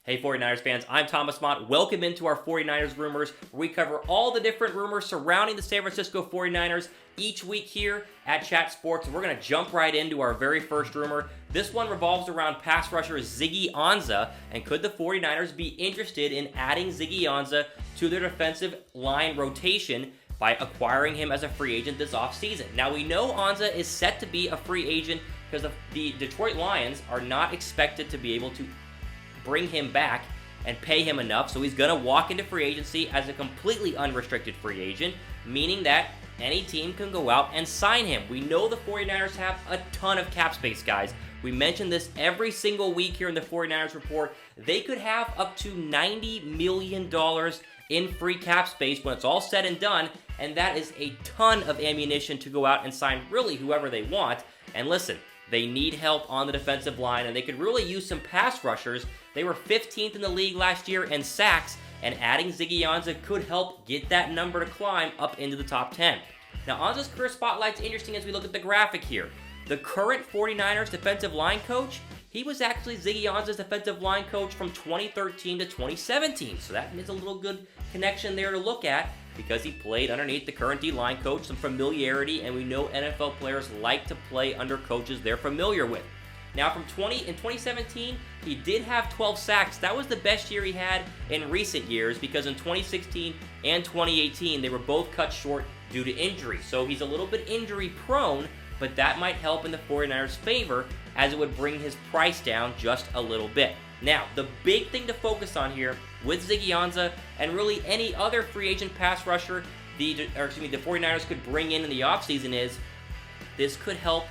Hey 49ers fans, I'm Thomas Mott. Welcome into our 49ers rumors, where we cover all the different rumors surrounding the San Francisco 49ers each week here at Chat Sports. We're going to jump right into our very first rumor. This one revolves around pass rusher Ziggy Ansah, and could the 49ers be interested in adding Ziggy Ansah to their defensive line rotation by acquiring him as a free agent this offseason? Now, we know Ansah is set to be a free agent because the Detroit Lions are not expected to be able to bring him back and pay him enough, so he's going to walk into free agency as a completely unrestricted free agent, meaning that any team can go out and sign him. We know the 49ers have a ton of cap space, guys. We mention this every single week here in the 49ers report. They could have up to $90 million in free cap space when it's all said and done, and that is a ton of ammunition to go out and sign really whoever they want. And listen, they need help on the defensive line, and they could really use some pass rushers. They were 15th in the league last year in sacks, and adding Ziggy Ansah could help get that number to climb up into the top 10. Now, Ansah's career spotlight's interesting as we look at the graphic here. The current 49ers defensive line coach, he was actually Ziggy Ansah's defensive line coach from 2013 to 2017, so that is a little good connection there to look at, because he played underneath the current D-line coach, some familiarity, and we know NFL players like to play under coaches they're familiar with. Now, in 2017, he did have 12 sacks. That was the best year he had in recent years, because in 2016 and 2018, they were both cut short due to injury. So he's a little bit injury prone, but that might help in the 49ers' favor, as it would bring his price down just a little bit. Now, the big thing to focus on here with Ziggy Ansah, and really any other free agent pass rusher the 49ers could bring in the offseason, is this could help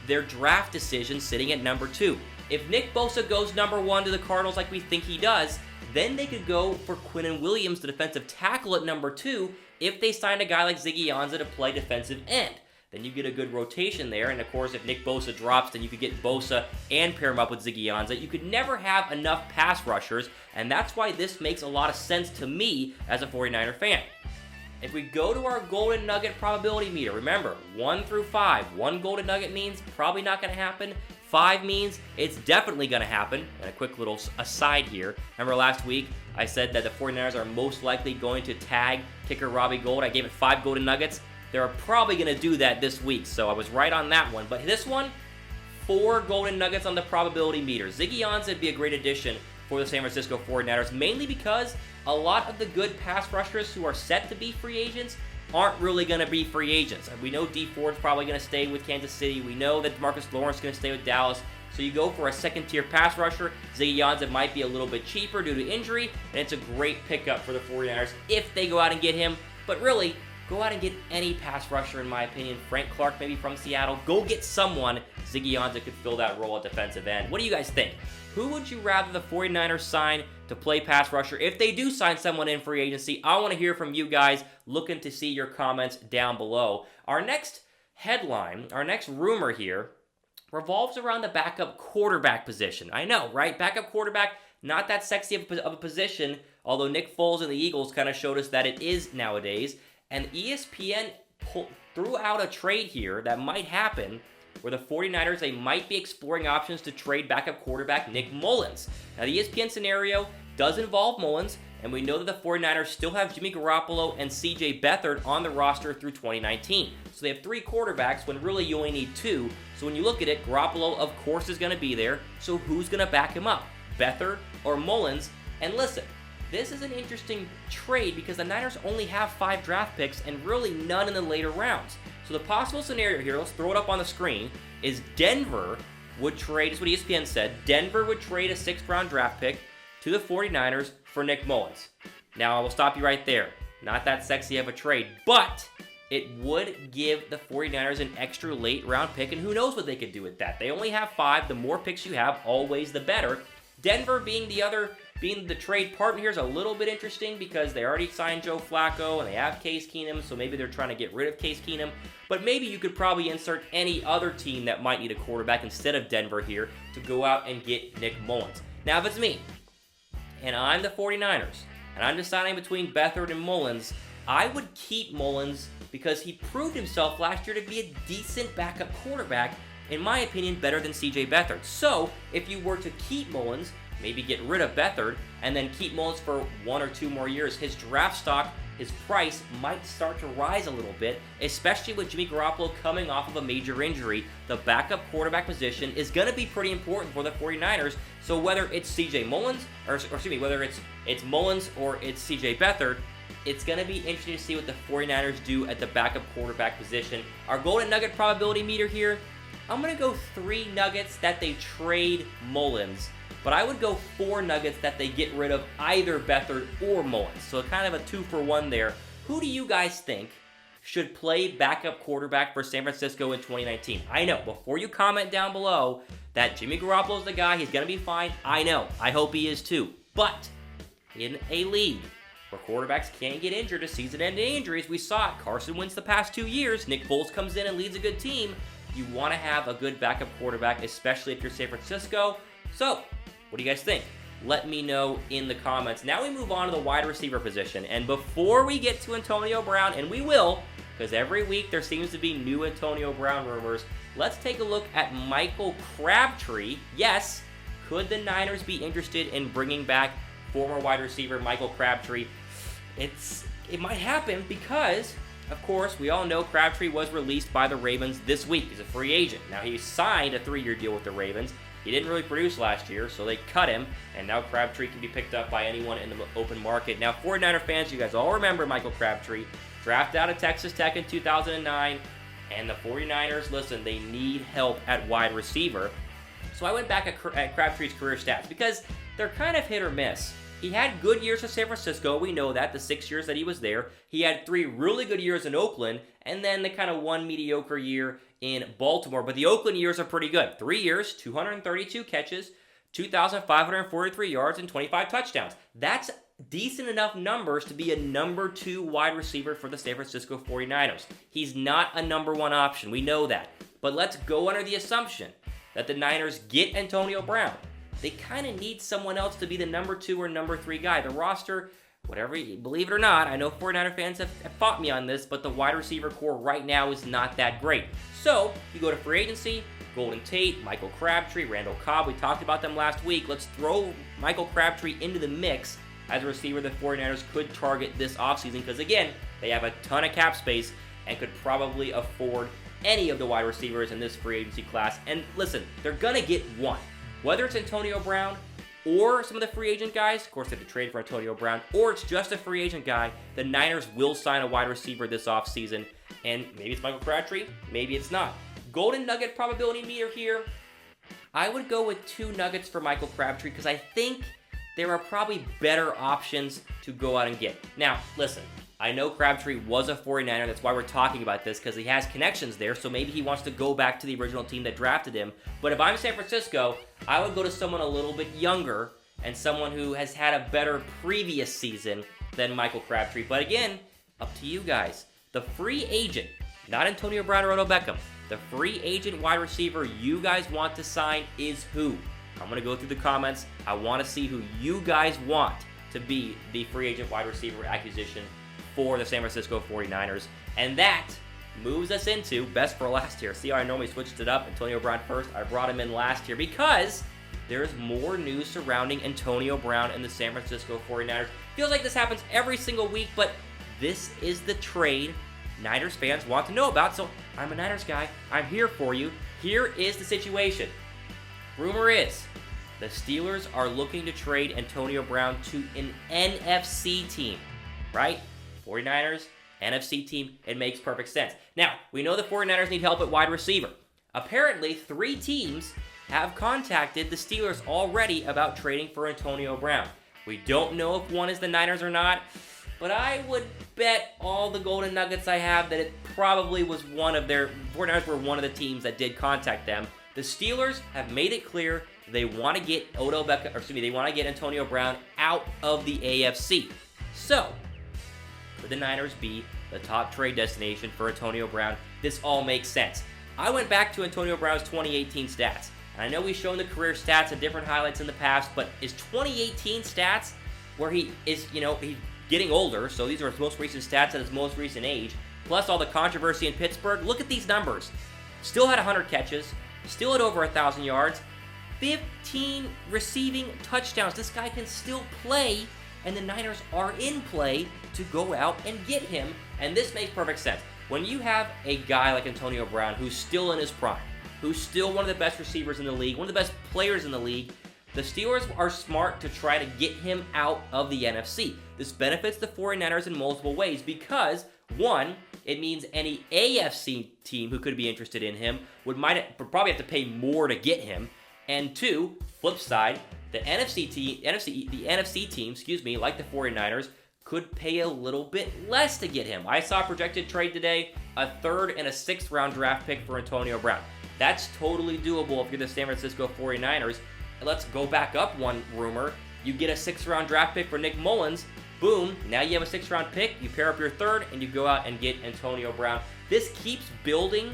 their draft decision sitting at number 2. If Nick Bosa goes number 1 to the Cardinals like we think he does, then they could go for Quinnen Williams, the defensive tackle, at number 2 if they sign a guy like Ziggy Ansah to play defensive end. Then you get a good rotation there, and of course, if Nick Bosa drops, then you could get Bosa and pair him up with Ziggy Ansah. You could never have enough pass rushers, and that's why this makes a lot of sense to me as a 49er fan. If we go to our Golden Nugget probability meter, remember, 1 through 5. 1 Golden Nugget means probably not going to happen. 5 means it's definitely going to happen. And a quick little aside here. Remember last week, I said that the 49ers are most likely going to tag kicker Robbie Gould. I gave it 5 Golden Nuggets. They're probably going to do that this week, so I was right on that one. But this one, 4 Golden Nuggets on the probability meter. Ziggy Ansah would be a great addition for the San Francisco 49ers, mainly because a lot of the good pass rushers who are set to be free agents aren't really going to be free agents. We know Dee Ford's probably going to stay with Kansas City. We know that Marcus Lawrence is going to stay with Dallas. So you go for a second-tier pass rusher. Ziggy Ansah might be a little bit cheaper due to injury, and it's a great pickup for the 49ers if they go out and get him. But really, go out and get any pass rusher, in my opinion. Frank Clark, maybe from Seattle. Go get someone. Ziggy Ansah could fill that role at defensive end. What do you guys think? Who would you rather the 49ers sign to play pass rusher? If they do sign someone in free agency, I want to hear from you guys. Looking to see your comments down below. Our next headline, our next rumor here, revolves around the backup quarterback position. I know, right? Backup quarterback, not that sexy of a position, although Nick Foles and the Eagles kind of showed us that it is nowadays. And ESPN threw out a trade here that might happen, where the 49ers, they might be exploring options to trade backup quarterback Nick Mullens. Now, the ESPN scenario does involve Mullens, and we know that the 49ers still have Jimmy Garoppolo and CJ Beathard on the roster through 2019. So they have 3 quarterbacks when really you only need 2. So when you look at it, Garoppolo, of course, is going to be there. So who's going to back him up? Beathard or Mullens? And listen, this is an interesting trade because the Niners only have 5 draft picks and really none in the later rounds. So the possible scenario here, let's throw it up on the screen, is Denver would trade, this is what ESPN said, Denver would trade a 6th round draft pick to the 49ers for Nick Mullens. Now, I will stop you right there. Not that sexy of a trade, but it would give the 49ers an extra late round pick, and who knows what they could do with that. They only have 5. The more picks you have, always the better. Denver being the trade partner here is a little bit interesting because they already signed Joe Flacco and they have Case Keenum, so maybe they're trying to get rid of Case Keenum. But maybe you could probably insert any other team that might need a quarterback instead of Denver here to go out and get Nick Mullens. Now, if it's me, and I'm the 49ers, and I'm deciding between Beathard and Mullens, I would keep Mullens because he proved himself last year to be a decent backup quarterback, in my opinion, better than CJ Beathard. So, if you were to keep Mullens, maybe get rid of Beathard, and then keep Mullens for 1 or 2 more years. His draft stock, his price might start to rise a little bit, especially with Jimmy Garoppolo coming off of a major injury. The backup quarterback position is going to be pretty important for the 49ers, so whether it's CJ Mullens, or excuse me, whether it's Mullens or it's CJ Beathard, it's going to be interesting to see what the 49ers do at the backup quarterback position. Our Golden Nugget probability meter here, I'm going to go 3 Nuggets that they trade Mullens, but I would go 4 Nuggets that they get rid of either Beathard or Mullens. So kind of a 2-for-1 there. Who do you guys think should play backup quarterback for San Francisco in 2019? I know, before you comment down below that Jimmy Garoppolo's the guy, he's going to be fine. I know. I hope he is too. But in a league where quarterbacks can't get injured to season-ending injuries, we saw it. Carson Wentz the past 2 years. Nick Foles comes in and leads a good team. You want to have a good backup quarterback, especially if you're San Francisco. So, what do you guys think? Let me know in the comments. Now we move on to the wide receiver position. And before we get to Antonio Brown, and we will, because every week there seems to be new Antonio Brown rumors, let's take a look at Michael Crabtree. Yes, could the Niners be interested in bringing back former wide receiver Michael Crabtree? It might happen because, of course, we all know Crabtree was released by the Ravens this week. He's a free agent. Now, he signed a 3-year deal with the Ravens. He didn't really produce last year, so they cut him, and now Crabtree can be picked up by anyone in the open market. Now, 49er fans, you guys all remember Michael Crabtree, drafted out of Texas Tech in 2009, and the 49ers, listen, they need help at wide receiver. So I went back at Crabtree's career stats because they're kind of hit or miss. He had good years with San Francisco, we know that, the 6 years that he was there. He had 3 really good years in Oakland, and then the kind of 1 mediocre year in Baltimore. But the Oakland years are pretty good. 3 years, 232 catches, 2,543 yards, and 25 touchdowns. That's decent enough numbers to be a number 2 wide receiver for the San Francisco 49ers. He's not a number 1 option, we know that. But let's go under the assumption that the Niners get Antonio Brown. They kind of need someone else to be the number 2 or number 3 guy. The roster, whatever, believe it or not, I know 49er fans have fought me on this, but the wide receiver core right now is not that great. So, you go to free agency, Golden Tate, Michael Crabtree, Randall Cobb, we talked about them last week. Let's throw Michael Crabtree into the mix as a receiver the 49ers could target this offseason, because again, they have a ton of cap space and could probably afford any of the wide receivers in this free agency class. And listen, they're going to get one. Whether it's Antonio Brown or some of the free agent guys, of course they have to trade for Antonio Brown, or it's just a free agent guy, the Niners will sign a wide receiver this offseason. And maybe it's Michael Crabtree, maybe it's not. Golden Nugget probability meter here, I would go with 2 Nuggets for Michael Crabtree because I think there are probably better options to go out and get. Now, listen, I know Crabtree was a 49er, that's why we're talking about this, because he has connections there, so maybe he wants to go back to the original team that drafted him. But if I'm San Francisco, I would go to someone a little bit younger and someone who has had a better previous season than Michael Crabtree. But again, up to you guys. The free agent, not Antonio Brown or Odell Beckham, the free agent wide receiver you guys want to sign is who? I'm going to go through the comments. I want to see who you guys want to be the free agent wide receiver acquisition for the San Francisco 49ers. And that moves us into best for last here. See how I normally switched it up? Antonio Brown first. I brought him in last year because there's more news surrounding Antonio Brown and the San Francisco 49ers. Feels like this happens every single week, but this is the trade Niners fans want to know about. So I'm a Niners guy. I'm here for you. Here is the situation. Rumor is the Steelers are looking to trade Antonio Brown to an NFC team, right? 49ers, NFC team, it makes perfect sense. Now, we know the 49ers need help at wide receiver. Apparently, 3 teams have contacted the Steelers already about trading for Antonio Brown. We don't know if one is the Niners or not, but I would bet all the golden nuggets I have that it probably was one of their 49ers were one of the teams that did contact them. The Steelers have made it clear they want to get they want to get Antonio Brown out of the AFC. So, could the Niners be the top trade destination for Antonio Brown? This all makes sense. I went back to Antonio Brown's 2018 stats. And I know we've shown the career stats and different highlights in the past, but his 2018 stats, where he is, he's getting older, so these are his most recent stats at his most recent age, plus all the controversy in Pittsburgh, look at these numbers. Still had 100 catches, still had over 1,000 yards, 15 receiving touchdowns. This guy can still play, and the Niners are in play to go out and get him, and this makes perfect sense. When you have a guy like Antonio Brown who's still in his prime, who's still one of the best receivers in the league, one of the best players in the league, the Steelers are smart to try to get him out of the NFC. This benefits the 49ers in multiple ways because, one, it means any AFC team who could be interested in him would probably have to pay more to get him. And two, flip side, the NFC team, like the 49ers, could pay a little bit less to get him. I saw a projected trade today, a 3rd and a 6th round draft pick for Antonio Brown. That's totally doable if you're the San Francisco 49ers. And let's go back up one rumor. You get a 6th round draft pick for Nick Mullens. Boom, now you have a 6th round pick. You pair up your 3rd and you go out and get Antonio Brown. This keeps building.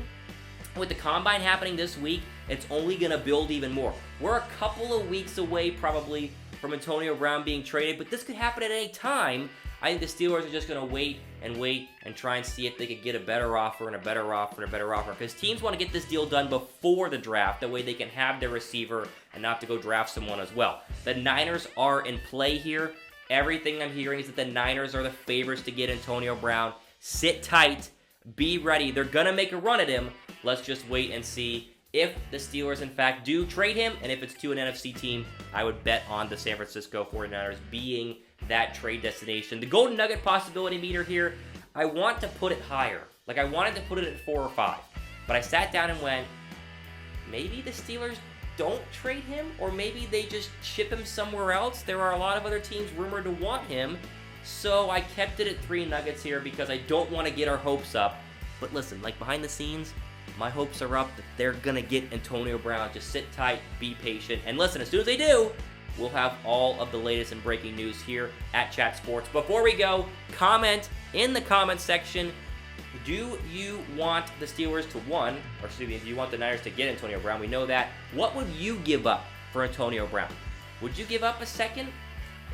With the combine happening this week, it's only going to build even more. We're a couple of weeks away probably from Antonio Brown being traded, but this could happen at any time. I think the Steelers are just going to wait and try and see if they could get a better offer and a better offer and a better offer, because teams want to get this deal done before the draft. That way they can have their receiver and not have to go draft someone as well. The Niners are in play here. Everything I'm hearing is that the Niners are the favorites to get Antonio Brown. Sit tight. Be ready. They're going to make a run at him. Let's just wait and see if the Steelers, in fact, do trade him. And if it's to an NFC team, I would bet on the San Francisco 49ers being that trade destination. The Golden Nugget possibility meter here, I want to put it higher. Like, I wanted to put it at 4 or 5. But I sat down and went, maybe the Steelers don't trade him, or maybe they just ship him somewhere else. There are a lot of other teams rumored to want him. So I kept it at 3 Nuggets here because I don't want to get our hopes up. But listen, like behind the scenes, my hopes are up that they're going to get Antonio Brown. Just sit tight, be patient, and listen, as soon as they do, we'll have all of the latest and breaking news here at Chat Sports. Before we go, comment in the comment section, do you want the Steelers to do you want the Niners to get Antonio Brown? We know that. What would you give up for Antonio Brown? Would you give up a 2nd?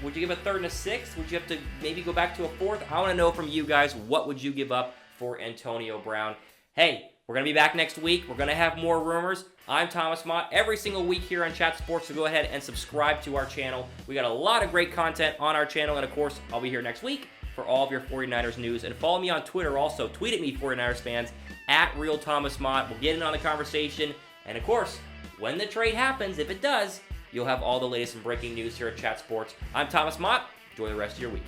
Would you give a 3rd and a 6th? Would you have to maybe go back to a 4th? I want to know from you guys, what would you give up for Antonio Brown? Hey, we're going to be back next week. We're going to have more rumors. I'm Thomas Mott every single week here on Chat Sports, so go ahead and subscribe to our channel. We got a lot of great content on our channel, and of course, I'll be here next week for all of your 49ers news. And follow me on Twitter also. Tweet at me, 49ers fans, at RealThomasMott. We'll get in on the conversation. And of course, when the trade happens, if it does, you'll have all the latest and breaking news here at Chat Sports. I'm Thomas Mott. Enjoy the rest of your week.